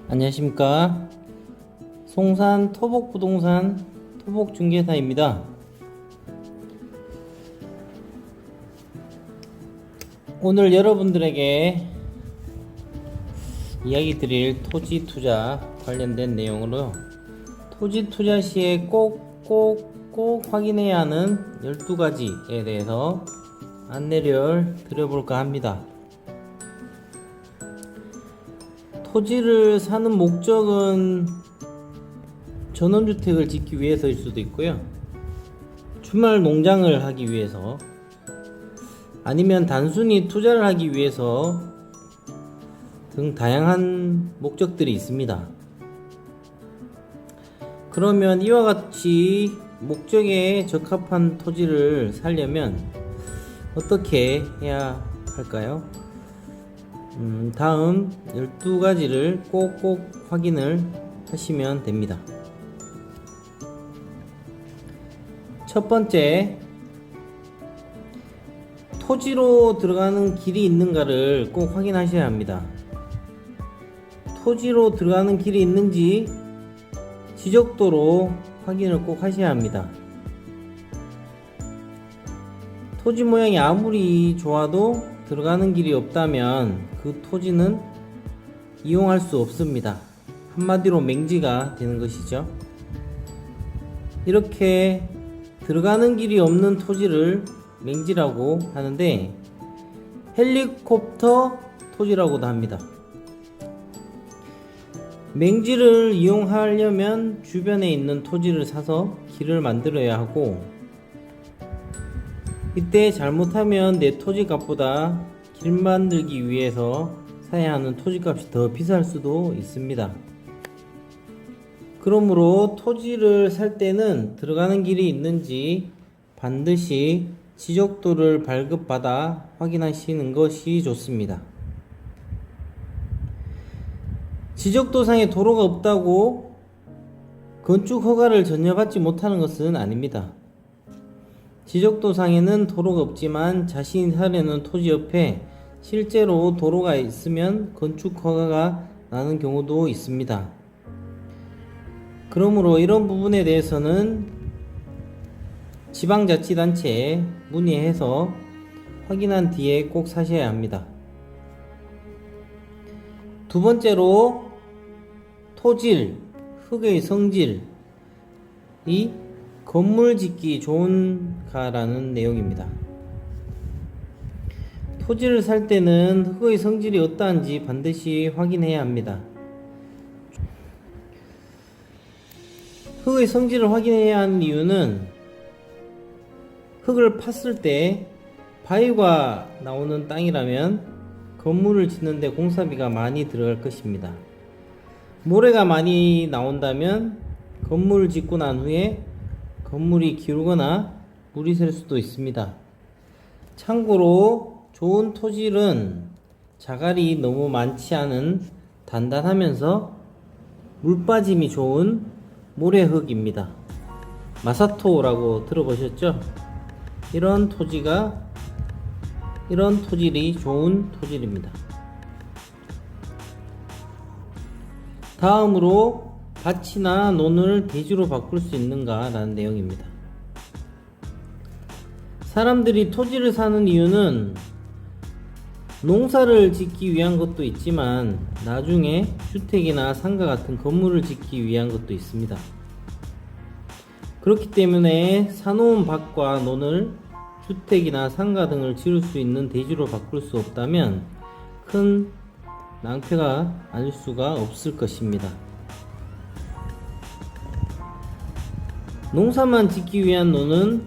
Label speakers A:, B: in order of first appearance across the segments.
A: 안녕하십니까. 송산 토복부동산 토복중개사입니다. 오늘 여러분들에게 이야기 드릴 토지 투자 관련된 내용으로 토지 투자 시에 꼭 확인해야 하는 12가지에 대해서 안내를 드려볼까 합니다. 토지를 사는 목적은 전원주택을 짓기 위해서일 수도 있고요, 주말 농장을 하기 위해서, 아니면 단순히 투자를 하기 위해서 등 다양한 목적들이 있습니다. 그러면 이와 같이 목적에 적합한 토지를 사려면 어떻게 해야 할까요? 다음 12가지를 꼭 확인을 하시면 됩니다. 첫 번째, 토지로 들어가는 길이 있는가를 꼭 확인하셔야 합니다. 토지로 들어가는 길이 있는지 지적도로 확인을 꼭 하셔야 합니다. 토지 모양이 아무리 좋아도 들어가는 길이 없다면 그 토지는 이용할 수 없습니다. 한마디로 맹지가 되는 것이죠. 이렇게 들어가는 길이 없는 토지를 맹지라고 하는데, 헬리콥터 토지라고도 합니다. 맹지를 이용하려면 주변에 있는 토지를 사서 길을 만들어야 하고, 이때 잘못하면 내 토지값보다 길 만들기 위해서 사야 하는 토지값이 더 비쌀 수도 있습니다. 그러므로 토지를 살 때는 들어가는 길이 있는지 반드시 지적도를 발급받아 확인하시는 것이 좋습니다. 지적도상에 도로가 없다고 건축 허가를 전혀 받지 못하는 것은 아닙니다. 지적도상에는 도로가 없지만 자신이 사려는 토지 옆에 실제로 도로가 있으면 건축 허가가 나는 경우도 있습니다. 그러므로 이런 부분에 대해서는 지방자치단체에 문의해서 확인한 뒤에 꼭 사셔야 합니다. 두 번째로, 토질, 흙의 성질이 건물 짓기 좋은가라는 내용입니다. 토지를 살 때는 흙의 성질이 어떠한지 반드시 확인해야 합니다. 흙의 성질을 확인해야 하는 이유는 흙을 팠을 때 바위가 나오는 땅이라면 건물을 짓는데 공사비가 많이 들어갈 것입니다. 모래가 많이 나온다면 건물을 짓고 난 후에 건물이 기울거나 물이 셀 수도 있습니다. 참고로 좋은 토질은 자갈이 너무 많지 않은 단단하면서 물 빠짐이 좋은 모래흙입니다. 마사토라고 들어보셨죠? 이런 토질이 좋은 토질입니다. 다음으로, 밭이나 논을 대지로 바꿀 수 있는가 라는 내용입니다. 사람들이 토지를 사는 이유는 농사를 짓기 위한 것도 있지만 나중에 주택이나 상가 같은 건물을 짓기 위한 것도 있습니다. 그렇기 때문에 사놓은 밭과 논을 주택이나 상가 등을 지을 수 있는 대지로 바꿀 수 없다면 큰 낭패가 아닐 수가 없을 것입니다. 농사만 짓기 위한 논은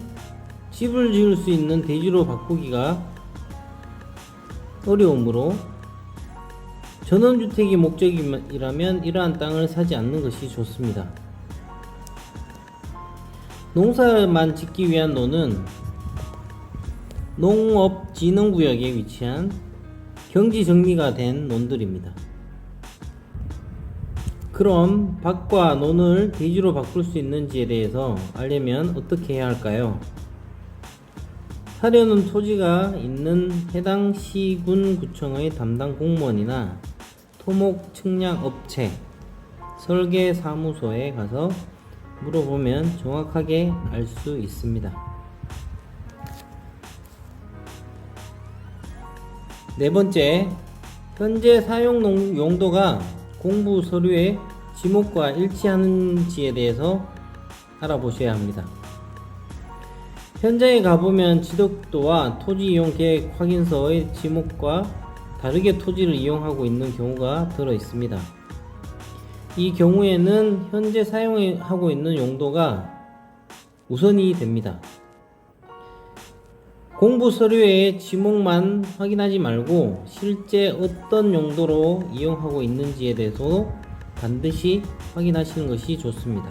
A: 집을 지을 수 있는 대지로 바꾸기가 어려우므로 전원주택이 목적이라면 이러한 땅을 사지 않는 것이 좋습니다. 농사만 짓기 위한 논은 농업진흥구역에 위치한 경지 정리가 된 논들입니다. 그럼 밭과 논을 대지로 바꿀 수 있는지에 대해서 알려면 어떻게 해야 할까요? 사려는 토지가 있는 해당 시군 구청의 담당 공무원이나 토목 측량 업체 설계사무소에 가서 물어보면 정확하게 알 수 있습니다. 네 번째, 현재 사용 용도가 공부 서류의 지목과 일치하는지에 대해서 알아보셔야 합니다. 현장에 가보면 지적도와 토지 이용 계획 확인서의 지목과 다르게 토지를 이용하고 있는 경우가 들어 있습니다. 이 경우에는 현재 사용하고 있는 용도가 우선이 됩니다. 공부 서류의 지목만 확인하지 말고 실제 어떤 용도로 이용하고 있는지에 대해서 반드시 확인하시는 것이 좋습니다.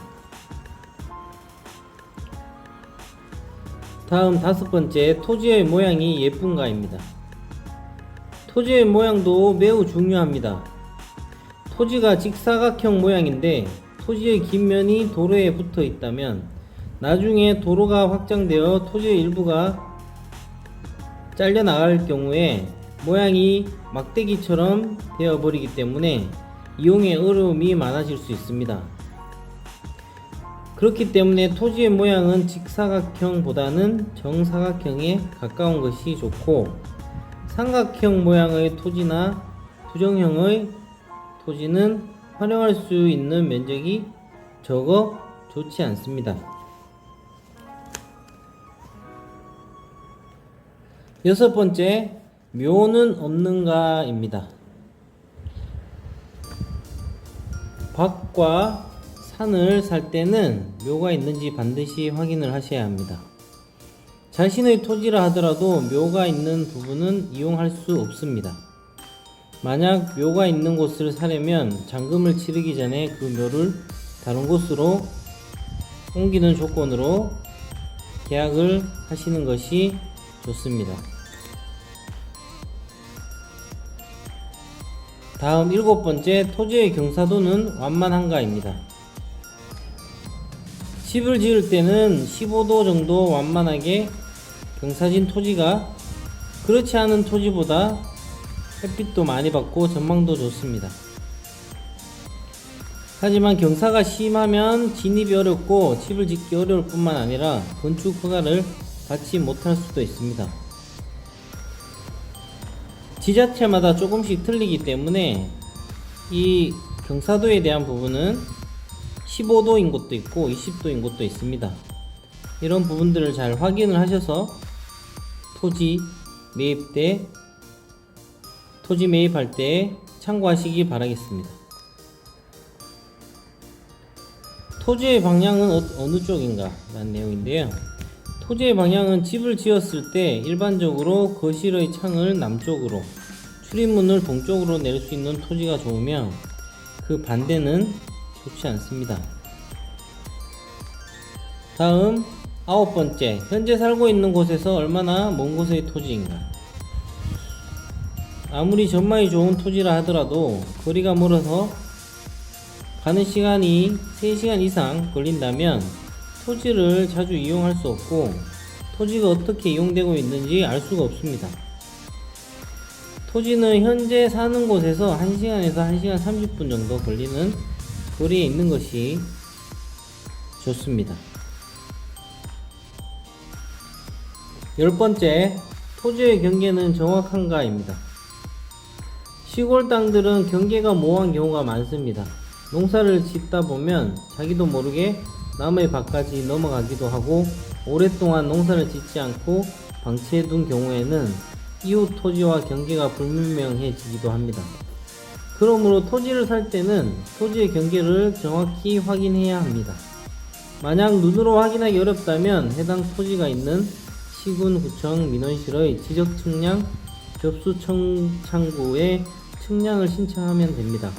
A: 다음 다섯 번째, 토지의 모양이 예쁜가입니다. 토지의 모양도 매우 중요합니다. 토지가 직사각형 모양인데 토지의 긴 면이 도로에 붙어 있다면 나중에 도로가 확장되어 토지의 일부가 잘려 나갈 경우에 모양이 막대기처럼 되어 버리기 때문에 이용에 어려움이 많아질 수 있습니다. 그렇기 때문에 토지의 모양은 직사각형보다는 정사각형에 가까운 것이 좋고, 삼각형 모양의 토지나 부정형의 토지는 활용할 수 있는 면적이 적어 좋지 않습니다. 여섯 번째, 묘는 없는가입니다. 밭과 산을 살 때는 묘가 있는지 반드시 확인을 하셔야 합니다. 자신의 토지라 하더라도 묘가 있는 부분은 이용할 수 없습니다. 만약 묘가 있는 곳을 사려면 잔금을 치르기 전에 그 묘를 다른 곳으로 옮기는 조건으로 계약을 하시는 것이 좋습니다. 다음 일곱 번째, 토지의 경사도는 완만한가입니다. 집을 지을 때는 15도 정도 완만하게 경사진 토지가 그렇지 않은 토지보다 햇빛도 많이 받고 전망도 좋습니다. 하지만 경사가 심하면 진입이 어렵고 집을 짓기 어려울 뿐만 아니라 건축 허가를 받지 못할 수도 있습니다. 지자체마다 조금씩 틀리기 때문에 이 경사도에 대한 부분은 15도인 곳도 있고 20도인 곳도 있습니다. 이런 부분들을 잘 확인을 하셔서 토지 매입할 때 참고하시기 바라겠습니다. 토지의 방향은 어느 쪽인가 라는 내용인데요. 토지의 방향은 집을 지었을 때 일반적으로 거실의 창을 남쪽으로, 출입문을 동쪽으로 낼 수 있는 토지가 좋으며 그 반대는 좋지 않습니다. 다음 아홉 번째, 현재 살고 있는 곳에서 얼마나 먼 곳의 토지인가. 아무리 전망이 좋은 토지라 하더라도 거리가 멀어서 가는 시간이 3시간 이상 걸린다면 토지를 자주 이용할 수 없고 토지가 어떻게 이용되고 있는지 알 수가 없습니다. 토지는 현재 사는 곳에서 1시간에서 1시간 30분 정도 걸리는 거리에 있는 것이 좋습니다. 열 번째, 토지의 경계는 정확한가입니다. 시골 땅들은 경계가 모호한 경우가 많습니다. 농사를 짓다 보면 자기도 모르게 남의 밭까지 넘어가기도 하고, 오랫동안 농사를 짓지 않고 방치해둔 경우에는 이웃 토지와 경계가 불분명해지기도 합니다. 그러므로 토지를 살 때는 토지의 경계를 정확히 확인해야 합니다. 만약 눈으로 확인하기 어렵다면 해당 토지가 있는 시군, 구청, 민원실의 지적측량 접수 창구에 측량을 신청하면 됩니다.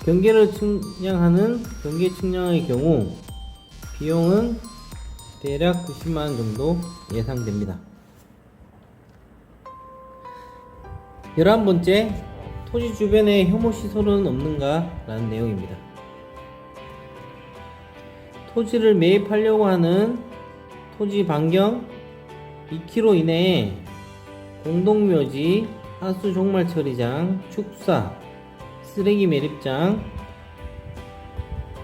A: 경계를 측량하는 경계 측량의 경우 비용은 대략 90만원 정도 예상됩니다. 11번째, 토지 주변에 혐오시설은 없는가? 라는 내용입니다. 토지를 매입하려고 하는 토지 반경 2km 이내에 공동묘지, 하수종말처리장, 축사, 쓰레기 매립장,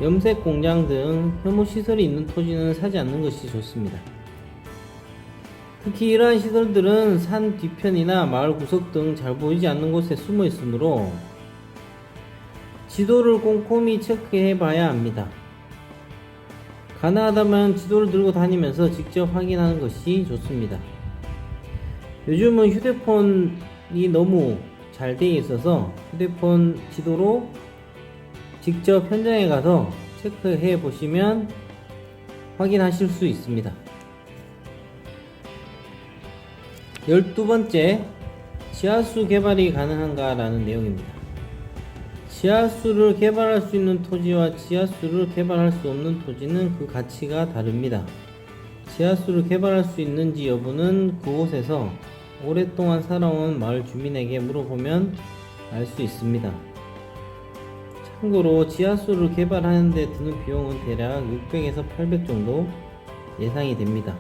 A: 염색 공장 등 혐오 시설이 있는 토지는 사지 않는 것이 좋습니다. 특히 이러한 시설들은 산 뒤편이나 마을 구석 등 잘 보이지 않는 곳에 숨어 있으므로 지도를 꼼꼼히 체크해 봐야 합니다. 가능하다면 지도를 들고 다니면서 직접 확인하는 것이 좋습니다. 요즘은 휴대폰이 너무 잘 되어 있어서 휴대폰 지도로 직접 현장에 가서 체크해 보시면 확인하실 수 있습니다. 12번째, 지하수 개발이 가능한가? 라는 내용입니다. 지하수를 개발할 수 있는 토지와 지하수를 개발할 수 없는 토지는 그 가치가 다릅니다. 지하수를 개발할 수 있는지 여부는 그곳에서 오랫동안 살아온 마을 주민에게 물어보면 알 수 있습니다. 참고로 지하수를 개발하는 데 드는 비용은 대략 600에서 800 정도 예상이 됩니다.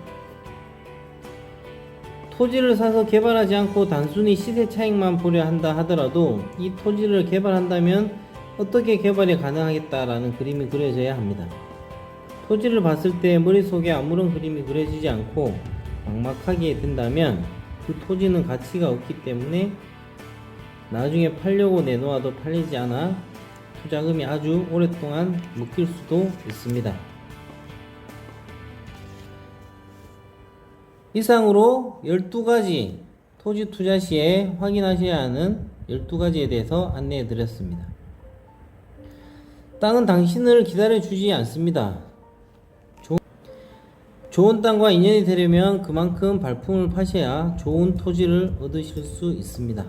A: 토지를 사서 개발하지 않고 단순히 시세 차익만 보려 한다 하더라도 이 토지를 개발한다면 어떻게 개발이 가능하겠다라는 그림이 그려져야 합니다. 토지를 봤을 때 머릿속에 아무런 그림이 그려지지 않고 막막하게 된다면 그 토지는 가치가 없기 때문에 나중에 팔려고 내놓아도 팔리지 않아 투자금이 아주 오랫동안 묶일 수도 있습니다. 이상으로 12가지 토지 투자 시에 확인하셔야 하는 12가지에 대해서 안내해 드렸습니다. 땅은 당신을 기다려 주지 않습니다. 좋은 땅과 인연이 되려면 그만큼 발품을 파셔야 좋은 토지를 얻으실 수 있습니다.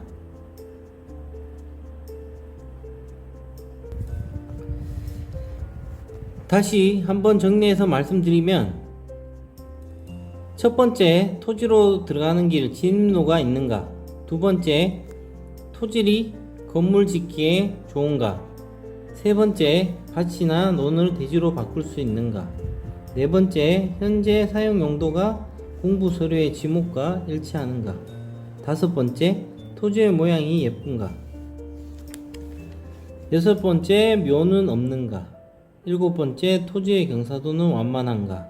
A: 다시 한번 정리해서 말씀드리면, 첫 번째, 토지로 들어가는 길 진입로가 있는가? 두 번째, 토질이 건물 짓기에 좋은가? 세 번째, 밭이나 논을 대지로 바꿀 수 있는가? 네 번째, 현재 사용 용도가 공부 서류의 지목과 일치하는가? 다섯 번째, 토지의 모양이 예쁜가? 여섯 번째, 묘는 없는가? 일곱 번째, 토지의 경사도는 완만한가?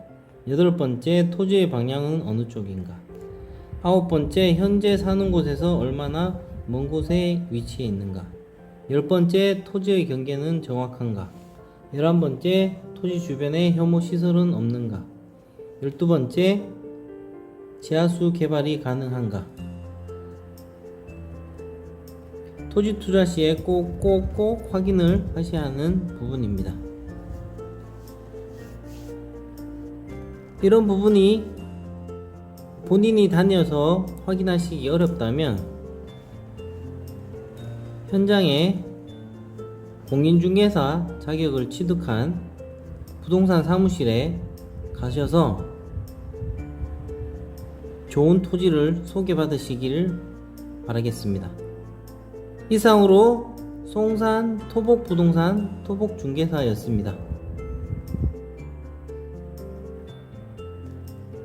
A: 여덟 번째, 토지의 방향은 어느 쪽인가? 아홉 번째, 현재 사는 곳에서 얼마나 먼 곳에 위치해 있는가? 열 번째, 토지의 경계는 정확한가? 11번째, 토지 주변에 혐오 시설은 없는가? 12번째, 지하수 개발이 가능한가? 토지 투자 시에 꼭 확인을 하셔야 하는 부분입니다. 이런 부분이 본인이 다녀서 확인하시기 어렵다면 현장에 공인중개사 자격을 취득한 부동산 사무실에 가셔서 좋은 토지를 소개받으시길 바라겠습니다. 이상으로 송산 토복부동산 토복중개사였습니다.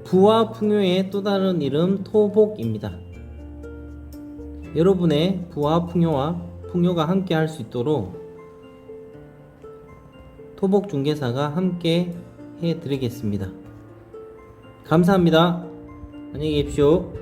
A: 부와 풍요의 또 다른 이름 토복입니다. 여러분의 부와 풍요가 함께 할 수 있도록 토복중개사가 함께 해드리겠습니다. 감사합니다. 안녕히 계십시오.